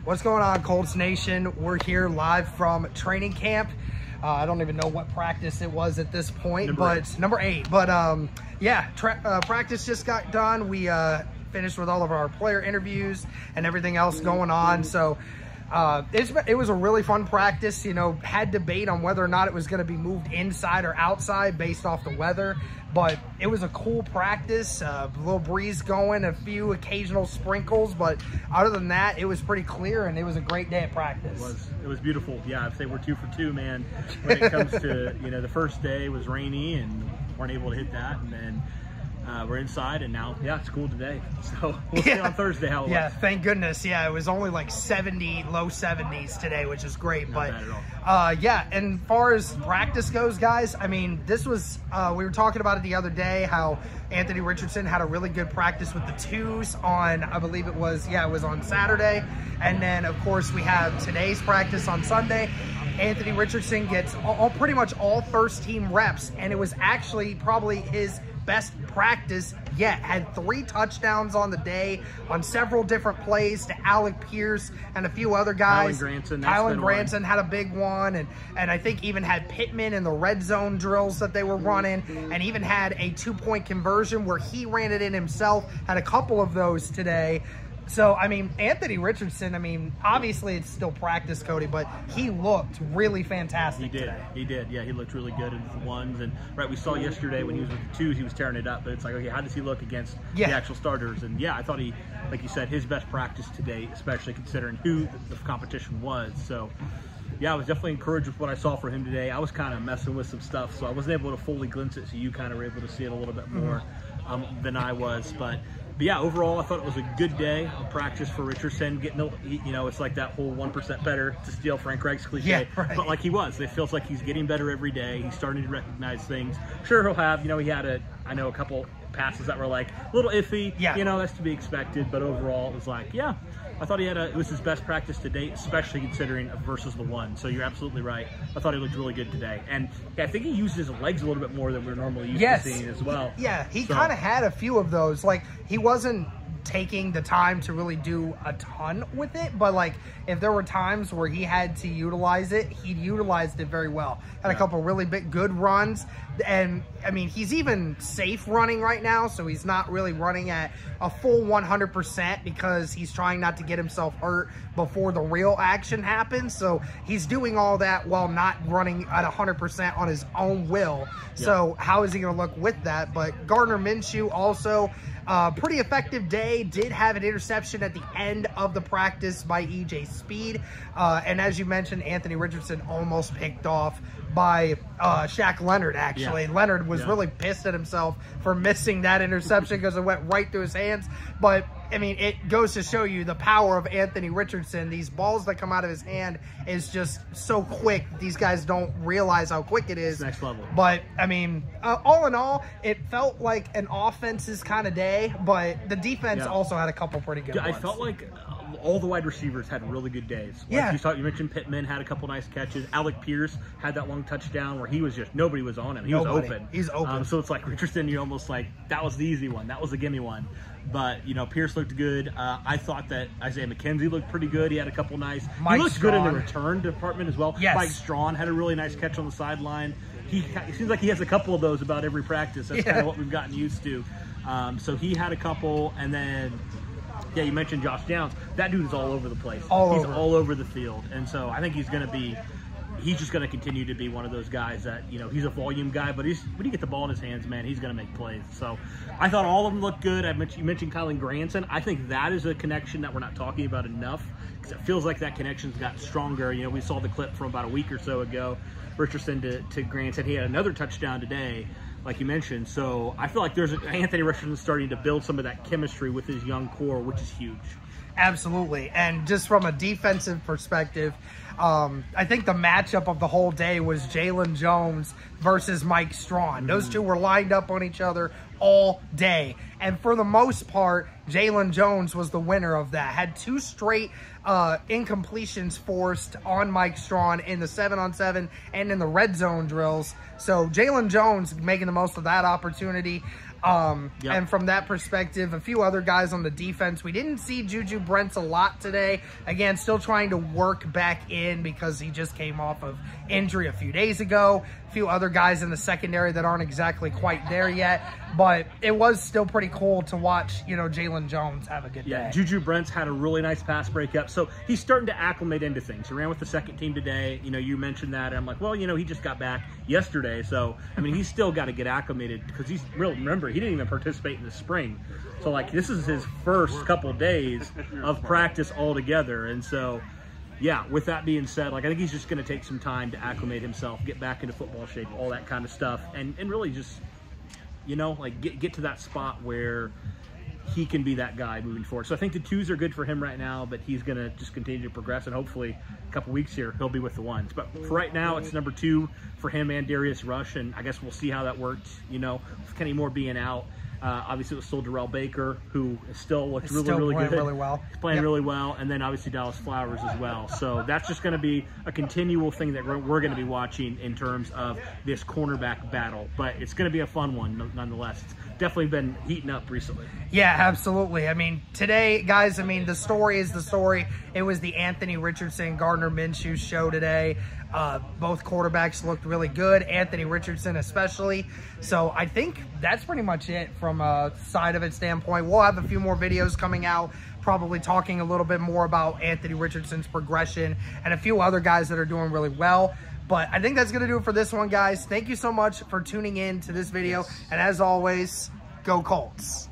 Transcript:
What's going on, Colts Nation? We're here live from training camp. I don't even know what practice it was at this point, number eight. But yeah, practice just got done. We finished with all of our player interviews and everything else going on. So it was a really fun practice. You know, had debate on whether or not it was going to be moved inside or outside based off the weather, but it was a cool practice. A little breeze going, a few occasional sprinkles, but other than that, it was pretty clear, and it was a great day at practice. It was beautiful. Yeah, I'd say we're 2 for 2, man. When it comes to, you know, the first day was rainy and weren't able to hit that, and then we're inside, and now, yeah, it's cool today. So we'll see on Thursday how it looks. Thank goodness. Yeah, it was only like 70, low 70s today, which is great. Not bad at all. Yeah, and far as practice goes, guys, I mean, this was, we were talking about it the other day, how Anthony Richardson had a really good practice with the twos on, I believe it was, it was on Saturday. And then, of course, we have today's practice on Sunday. Anthony Richardson gets pretty much all first-team reps, and it was actually probably his best practice yet. Had 3 touchdowns on the day on several different plays to Alec Pierce and a few other guys. Kylan Granson had a big one, and I think even had Pittman in the red zone drills that they were running, and even had a 2-point conversion where he ran it in himself. Had a couple of those today. So, I mean, Anthony Richardson, I mean, obviously it's still practice, Cody, but he looked really fantastic today. He did. Yeah, he looked really good in the ones. And, right, we saw yesterday when he was with the twos, he was tearing it up. But it's like, okay, how does he look against the actual starters? And, yeah, I thought he, like you said, his best practice today, especially considering who the competition was. So, yeah, I was definitely encouraged with what I saw for him today. I was kind of messing with some stuff, so I wasn't able to fully glimpse it, so you kind of were able to see it a little bit more than I was. But yeah, overall, I thought it was a good day of practice for Richardson. Getting, you know, it's like that whole 1% better, to steal Frank Reich's cliche. Yeah, right. But like he was, it feels like he's getting better every day. He's starting to recognize things. Sure, he'll have, you know, he had a couple passes that were like a little iffy. Yeah. You know, that's to be expected. But overall, it was like, yeah, I thought it was his best practice to date, especially considering versus the one. So you're absolutely right. I thought he looked really good today. And yeah, I think he used his legs a little bit more than we're normally used to seeing as well. Yeah, he kind of had a few of those. Like, he wasn't taking the time to really do a ton with it, but like if there were times where he had to utilize it, he utilized it very well. Had a couple really good runs, and I mean, he's even safe running right now, so he's not really running at a full 100% because he's trying not to get himself hurt before the real action happens. So he's doing all that while not running at 100% on his own will. So how is he going to look with that? But Gardner Minshew also, pretty effective day. Did have an interception at the end of the practice by E.J. Speed. And as you mentioned, Anthony Richardson almost picked off by Shaq Leonard, actually. Yeah. Leonard was really pissed at himself for missing that interception because it went right through his hands. But, I mean, it goes to show you the power of Anthony Richardson. These balls that come out of his hand is just so quick. These guys don't realize how quick it is. It's next level. But, I mean, all in all, it felt like an offense's kind of day, but the defense also had a couple pretty good ones. I felt like all the wide receivers had really good days. Like you mentioned Pittman had a couple nice catches. Alec Pierce had that long touchdown where he was just, nobody was on him. He was open. He's open. So it's like Richardson, you're almost like, that was the easy one. That was the gimme one. But, you know, Pierce looked good. I thought that Isaiah McKenzie looked pretty good. He had a couple nice. He looked good in the return department as well. Yes. Mike Strawn had a really nice catch on the sideline. It seems like he has a couple of those about every practice. That's kind of what we've gotten used to. So he had a couple, and then, yeah, you mentioned Josh Downs. That dude is all over the place. He's all over the field. And so I think he's just going to continue to be one of those guys that, you know, he's a volume guy, but when you get the ball in his hands, man, he's going to make plays. So I thought all of them looked good. You mentioned Kylan Granson. I think that is a connection that we're not talking about enough because it feels like that connection's gotten stronger. You know, we saw the clip from about a week or so ago, Richardson to Granson. He had another touchdown today, like you mentioned. So I feel like Anthony Richardson starting to build some of that chemistry with his young core, which is huge. Absolutely. And just from a defensive perspective, I think the matchup of the whole day was Jalen Jones versus Mike Strawn. Those two were lined up on each other all day. And for the most part, Jalen Jones was the winner of that. Had 2 straight incompletions forced on Mike Strawn in the 7-on-7 and in the red zone drills. So Jalen Jones making the most of that opportunity. And from that perspective, a few other guys on the defense. We didn't see Juju Brents a lot today. Again, still trying to work back in because he just came off of injury a few days ago. A few other guys in the secondary that aren't exactly quite there yet. But it was still pretty cool to watch, you know, Jalen Jones have a good day. Juju Brents had a really nice pass breakup. So he's starting to acclimate into things. He ran with the second team today. You know, you mentioned that. And I'm like, well, you know, he just got back yesterday. So, I mean, he's still got to get acclimated because he's real. Remember, he didn't even participate in the spring. So, like, this is his first couple days of practice altogether. And so, yeah, with that being said, like, I think he's just going to take some time to acclimate himself, get back into football shape, all that kind of stuff. And really just, you know, like, get to that spot where he can be that guy moving forward. So I think the 2s are good for him right now, but he's going to just continue to progress, and hopefully a couple weeks here he'll be with the 1s. But for right now, it's number 2 for him and Darius Rush, and I guess we'll see how that worked, you know, with Kenny Moore being out. Obviously, it was still Darrell Baker, who still looks really good. Really well. He's playing really well, and then obviously Dallas Flowers as well. So that's just going to be a continual thing that we're going to be watching in terms of this cornerback battle. But it's going to be a fun one nonetheless. It's definitely been heating up recently. Yeah, absolutely. I mean, today, guys, I mean, the story is the story. It was the Anthony Richardson, Gardner Minshew show today. Both quarterbacks looked really good, Anthony Richardson especially. So I think that's pretty much it from a side of it standpoint. We'll have a few more videos coming out, probably talking a little bit more about Anthony Richardson's progression and a few other guys that are doing really well. But I think that's going to do it for this one, guys. Thank you so much for tuning in to this video. And as always, go Colts.